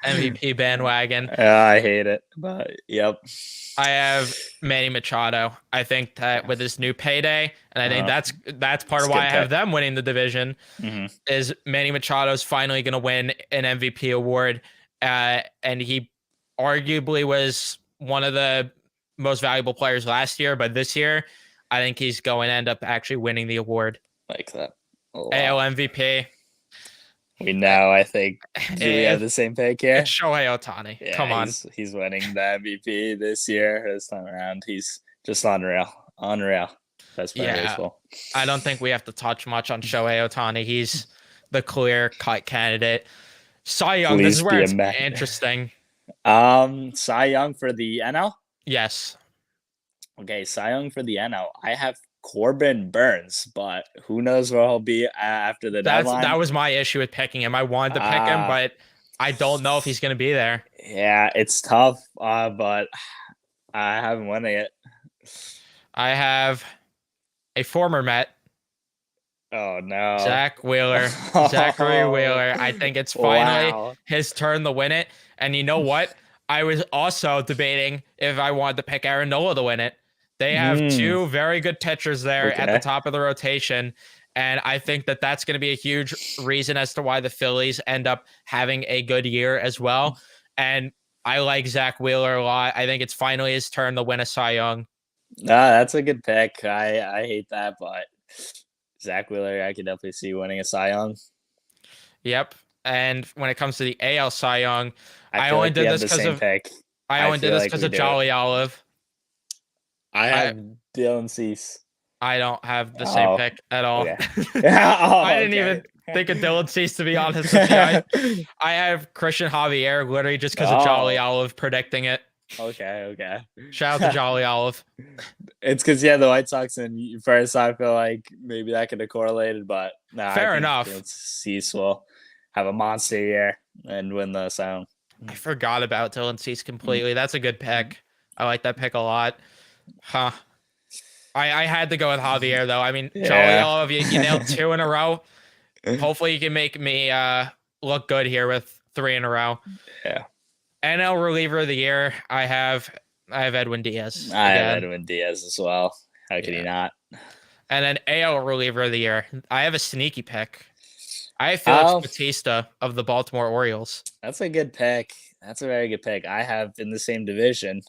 MVP bandwagon. I hate it, but yep. I have Manny Machado. I think that with his new payday, and I think that's part of why I have them winning the division, is Manny Machado's finally going to win an MVP award. And he arguably was one of the most valuable players last year, but this year, I think he's going to end up actually winning the award. Like that. AL MVP. We know, I think. Do we have the same pick here? It's Shohei Ohtani. Yeah, come on. He's winning the MVP this year. This time around, he's just unreal. Unreal. Best player in baseball. I don't think we have to touch much on Shohei Ohtani. He's the clear-cut candidate. Cy Young, this is where it's interesting. Cy Young for the NL? Yes. Okay, Cy Young for the NL. I have Corbin Burns, but who knows where he'll be after the deadline. That was my issue with picking him. I wanted to pick him, but I don't know if he's going to be there. Yeah, it's tough, but I haven't won it. I have a former Met. Oh, no. Zach Wheeler. Zachary Wheeler. I think it's finally his turn to win it. And you know what? I was also debating if I wanted to pick Aaron Nola to win it. They have two very good pitchers there at the top of the rotation. And I think that that's going to be a huge reason as to why the Phillies end up having a good year as well. And I like Zach Wheeler a lot. I think it's finally his turn to win a Cy Young. That's a good pick. I hate that, but Zach Wheeler, I could definitely see winning a Cy Young. Yep. And when it comes to the AL Cy Young, I only did this because of Jolly Olive. I have Dylan Cease. I don't have the same pick at all. Okay. I didn't even think of Dylan Cease, to be honest with you. I have Christian Javier literally just because of Jolly Olive predicting it. Okay. Shout out to Jolly Olive. It's because the White Sox, and first I feel like maybe that could have correlated, but fair enough. Cease will have a monster year and win the Cy Young. I forgot about Dylan Cease completely. That's a good pick. I like that pick a lot. Huh. I had to go with Javier, though. I mean, Jolly Olive, you nailed 2 in a row. Hopefully you can make me look good here with 3 in a row. Yeah. NL reliever of the year, I have Edwin Diaz. I have Edwin Diaz as well. How could he not? And then AL reliever of the year, I have a sneaky pick. I have Felix Bautista of the Baltimore Orioles. That's a good pick. That's a very good pick. I have in the same division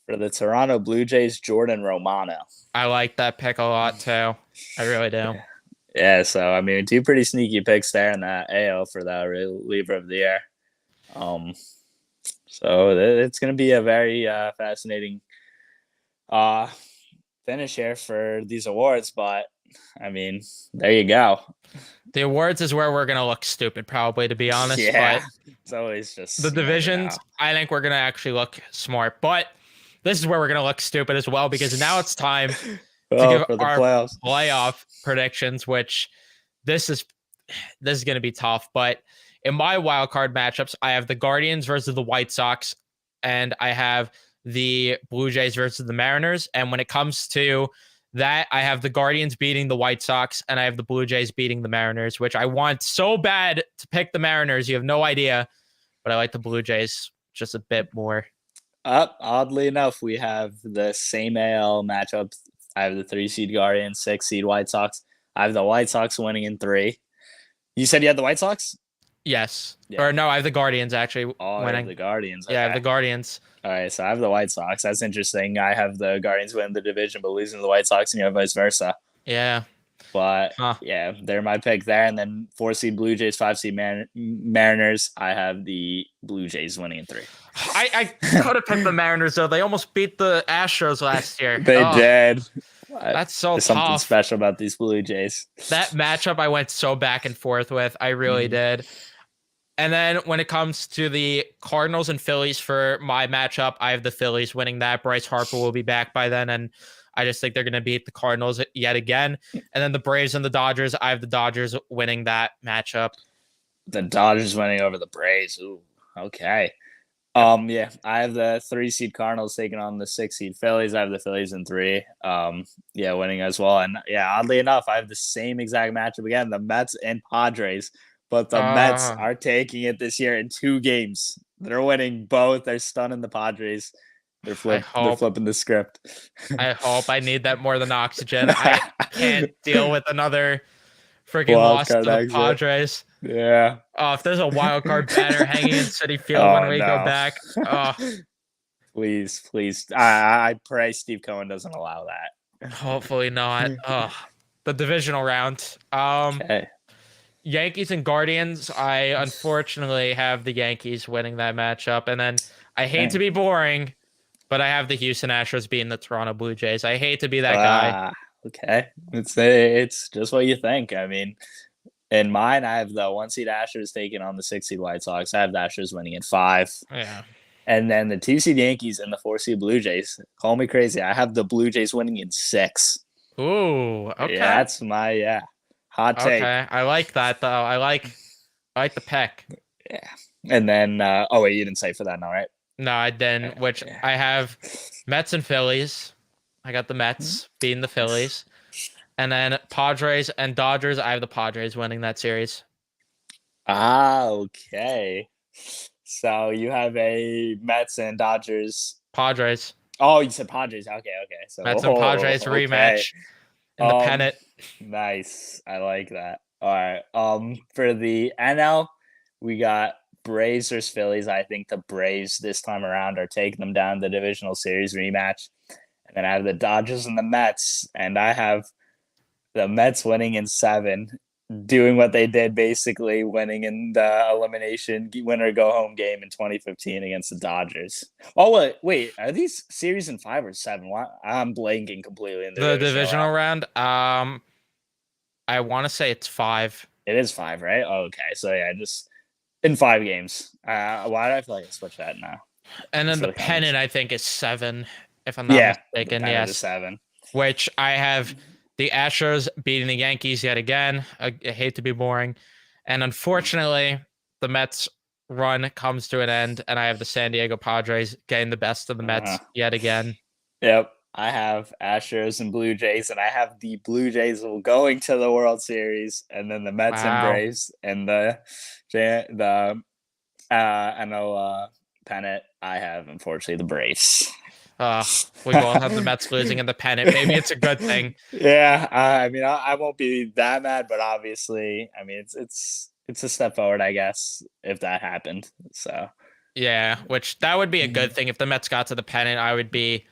For the Toronto Blue Jays, Jordan Romano. I like that pick a lot too. I really do. Yeah, so I mean, two pretty sneaky picks there in that AL for the reliever of the year. So it's going to be a very fascinating finish here for these awards, but I mean, there you go. The awards is where we're gonna look stupid, probably, to be honest. Yeah, but it's always just the divisions, I think we're gonna actually look smart. But this is where we're gonna look stupid as well, because now it's time to give for the our playoffs. playoff predictions, which this is gonna be tough. But in my wild card matchups, I have the Guardians versus the White Sox, and I have the Blue Jays versus the Mariners. And when it comes to that, I have the Guardians beating the White Sox, and I have the Blue Jays beating the Mariners, which I want so bad to pick the Mariners. You have no idea, but I like the Blue Jays just a bit more. Oddly enough, we have the same AL matchup. I have the 3-seed Guardians, 6-seed White Sox. I have the White Sox winning in 3. You said you had the White Sox? Yes. Yeah. Or no, I have the Guardians actually winning. I have the Guardians. Okay. Yeah, I have the Guardians. All right, so I have the White Sox. That's interesting. I have the Guardians win the division, but losing to the White Sox, and you have vice versa. Yeah. But yeah, they're my pick there. And then 4-seed Blue Jays, 5-seed Mariners. I have the Blue Jays winning in 3. I could have picked the Mariners, though. They almost beat the Astros last year. They did. That's so There's tough. Something special about these Blue Jays. That matchup I went so back and forth with. I really did. And then when it comes to the Cardinals and Phillies for my matchup, I have the Phillies winning that. Bryce Harper will be back by then, and I just think they're going to beat the Cardinals yet again. And then the Braves and the Dodgers, I have the Dodgers winning that matchup. The Dodgers winning over the Braves. Ooh, okay. Yeah, I have the 3-seed Cardinals taking on the 6-seed Phillies. I have the Phillies in 3. Yeah, winning as well. And yeah, oddly enough, I have the same exact matchup again, the Mets and Padres. But the Mets are taking it this year in 2 games. They're winning both. They're stunning the Padres. They're flipping the script. I hope. I need that more than oxygen. I can't deal with another freaking loss to the Padres. Yeah. Oh, if there's a wild card banner hanging in Citi Field when we go back. Oh. Please. I pray Steve Cohen doesn't allow that. Hopefully not. Oh, the divisional round. Okay. Yankees and Guardians. I unfortunately have the Yankees winning that matchup. And then I hate to be boring, but I have the Houston Astros beating the Toronto Blue Jays. I hate to be that guy. Okay. It's just what you think. I mean, in mine, I have the 1-seed Astros taking on the 6-seed White Sox. I have the Astros winning in 5. Yeah. And then the 2-seed Yankees and the 4-seed Blue Jays. Call me crazy. I have the Blue Jays winning in 6. Ooh, okay. Yeah, that's my hot take. Okay, I like that though. I like the pick. Yeah. And then wait, you didn't say for that now, right? No, I didn't. Which I have Mets and Phillies. I got the Mets beating the Phillies. And then Padres and Dodgers. I have the Padres winning that series. Okay. So you have a Mets and Dodgers. Padres. Oh, you said Padres. Okay. So Mets and Padres rematch in the pennant. Nice. I like that. All right. For the NL, we got Braves versus Phillies. I think the Braves this time around are taking them down the divisional series rematch. And then I have the Dodgers and the Mets, and I have the Mets winning in 7, doing what they did, basically winning in the elimination winner go home game in 2015 against the Dodgers. Oh, wait, are these series in 5 or 7? I'm blanking completely in the divisional round. I want to say it's 5. It is 5, right? Oh, okay, so yeah, just in 5 games. Why do I feel like I switched that now? And then the pennant, I think, is 7, if I'm not mistaken. Yes, 7. Which I have the Astros beating the Yankees yet again. I hate to be boring. And unfortunately, the Mets run comes to an end, and I have the San Diego Padres getting the best of the Mets yet again. Yep. I have Astros and Blue Jays, and I have the Blue Jays going to the World Series, and then the Mets and Braves, and the NL pennant. I have, unfortunately, the Braves. We both have the Mets losing in the pennant. Maybe it's a good thing. Yeah, I mean, I won't be that mad, but obviously, I mean, it's a step forward, I guess, if that happened. So, Yeah, which that would be a good thing if the Mets got to the pennant. I would be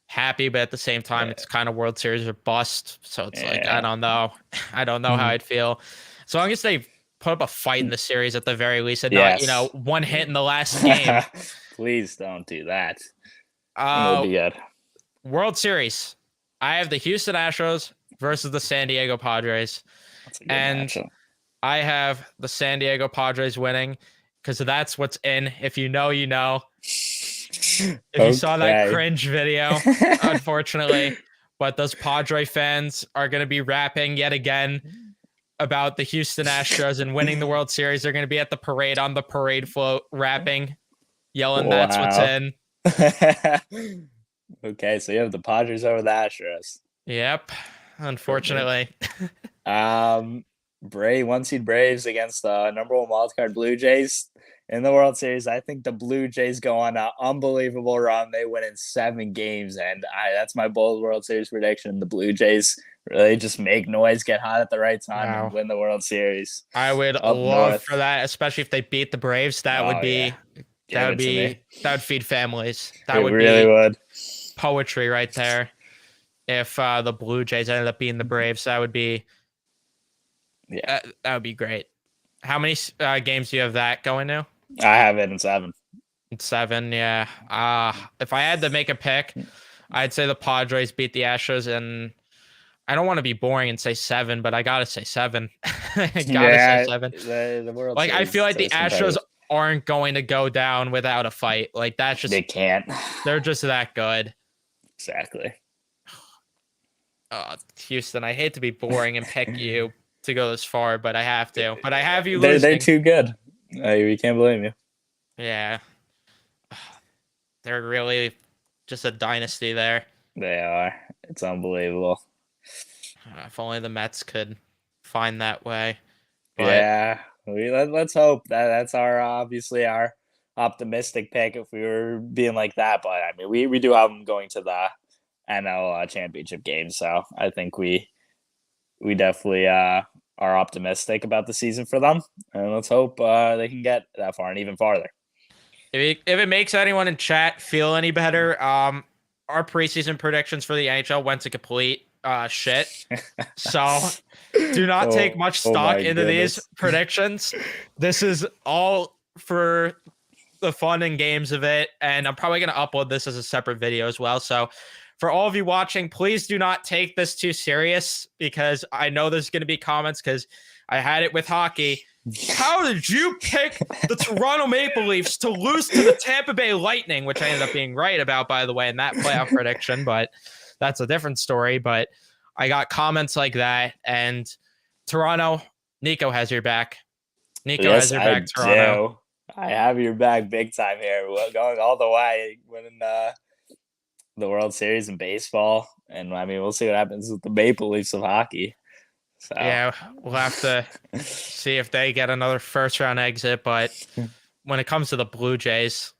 happy, but at the same time, Yeah. it's kind of World Series or bust. So it's like I Yeah. don't know. I don't know how I'd feel. As long as they put up a fight in the series at the very least, and not Yes. one hit in the last game. Please don't do that. It would Uh, be good. World Series. I have the Houston Astros versus the San Diego Padres, That's a good and matchup. I have the San Diego Padres winning because that's what's in. If you know, you know. If you saw that Okay. cringe video, unfortunately, but those Padre fans are going to be rapping yet again about the Houston Astros and winning the World Series. They're going to be at the parade on the parade float, rapping, yelling, "That's what's Wow. in." Okay, so you have the Padres over the Astros. Yep, unfortunately. One seed Braves against the number one wildcard Blue Jays in the World Series. I think the Blue Jays go on an unbelievable run. They win in 7 games, and that's my bold World Series prediction. The Blue Jays really just make noise, get hot at the right time, and Wow. win the World Series. I would Up love north. for that, especially if they beat the Braves. That would Oh yeah, be give it to me. that would feed families. That It would really be would. poetry right there. If the Blue Jays ended up being the Braves, that would be that would be great. How many games do you have that going to? I have it in 7. 7, yeah. If I had to make a pick, I'd say the Padres beat the Astros, and I don't want to be boring and say 7, but I gotta say 7. I gotta say 7. The World Like I Series feel like the is Astros competitive. aren't going to go down without a fight. Like that's just They can't. they're just that good. Exactly. Houston, I hate to be boring and pick you to go this far, but I have to. But I have you They're losing. too good. We can't blame you. Yeah. They're really just a dynasty there. They are. It's unbelievable. If only the Mets could find that way. But Yeah. Let's hope that's our obviously our optimistic pick if we were being like that. But I mean, we do have them going to the NL championship game, so I think we definitely are optimistic about the season for them, and let's hope they can get that far and even farther. if it makes anyone in chat feel any better, our preseason predictions for the NHL went to complete shit. So do not take much stock into these predictions. This is all for the fun and games of it, and I'm probably going to upload this as a separate video as well. So for all of you watching, please do not take this too serious, because I know there's going to be comments, because I had it with hockey. How did you pick the Toronto Maple Leafs to lose to the Tampa Bay Lightning, which I ended up being right about, by the way, in that playoff prediction, but that's a different story. But I got comments like that, and Toronto, Nico has your back. Nico has your back, Toronto. I have your back big time here. We're going all the way, winning the World Series in baseball, and I mean, we'll see what happens with the Maple Leafs of hockey. So. Yeah, we'll have to see if they get another first round exit. But when it comes to the Blue Jays,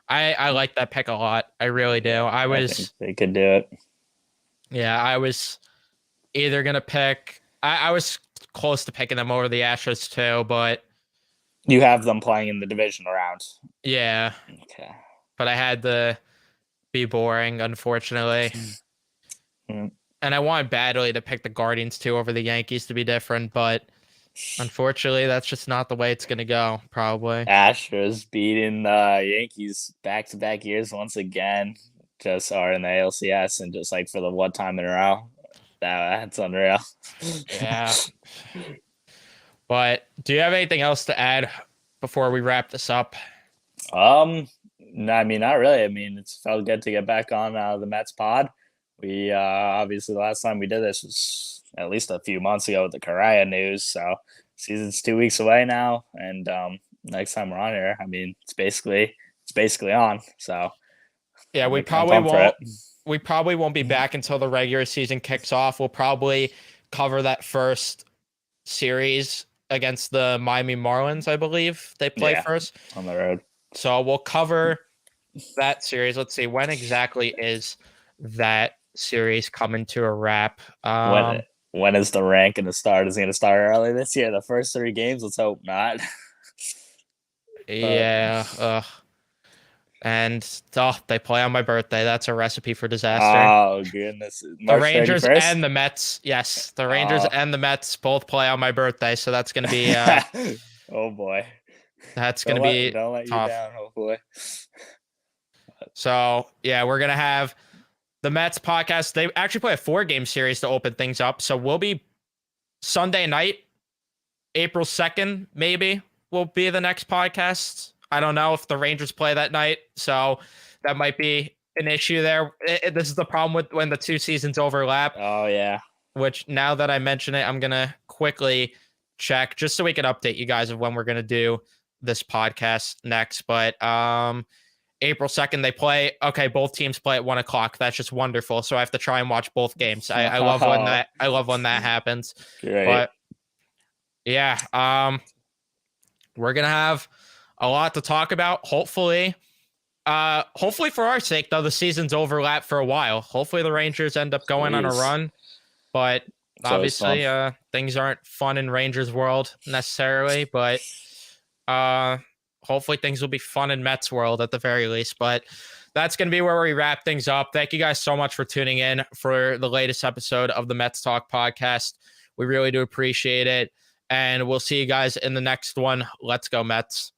I like that pick a lot. I really do. I think they could do it. Yeah, I was either gonna pick. I was close to picking them over the Astros too, but you have them playing in the divisional round. Yeah. Okay. But I had to be boring, unfortunately. And I wanted badly to pick the Guardians too over the Yankees to be different, but unfortunately, that's just not the way it's going to go, probably. Astros beating the Yankees back-to-back years once again. Just are in the ALCS, and just like for the one time in a row. That's unreal. Yeah. But do you have anything else to add before we wrap this up? No, I mean, not really. I mean, it's felt good to get back on the Mets pod. We obviously the last time we did this was at least a few months ago with the Correa news. So season's 2 weeks away now, and next time we're on here, I mean, it's basically on. So yeah, we probably won't be back until the regular season kicks off. We'll probably cover that first series against the Miami Marlins, I believe they play first on the road. So we'll cover that series. Let's see, when exactly is that series coming to a wrap? When is the rank going to start? Is it going to start early this year? The first 3 games? Let's hope not. Yeah. And they play on my birthday. That's a recipe for disaster. Oh goodness, The March Rangers 31st. and the Mets. Yes, the Rangers and the Mets both play on my birthday, so that's gonna be Oh boy, that's gonna be don't let you tough. down. Hopefully. So yeah, we're gonna have the Mets podcast. They actually play a 4-game series to open things up. So we'll be Sunday night, April 2nd, maybe will be the next podcast. I don't know if the Rangers play that night, so that might be an issue there. This is the problem with when the 2 seasons overlap. Oh yeah. Which now that I mention it, I'm gonna quickly check just so we can update you guys of when we're gonna do this podcast next. But April 2nd they play. Okay, both teams play at 1:00. That's just wonderful. So I have to try and watch both games. I love when that happens. Great. But yeah, we're gonna have a lot to talk about. Hopefully for our sake, though, the seasons overlap for a while. Hopefully the Rangers end up going on a run. But obviously, things aren't fun in Rangers world necessarily. But hopefully things will be fun in Mets world at the very least. But that's going to be where we wrap things up. Thank you guys so much for tuning in for the latest episode of the Mets Talk podcast. We really do appreciate it. And we'll see you guys in the next one. Let's go, Mets.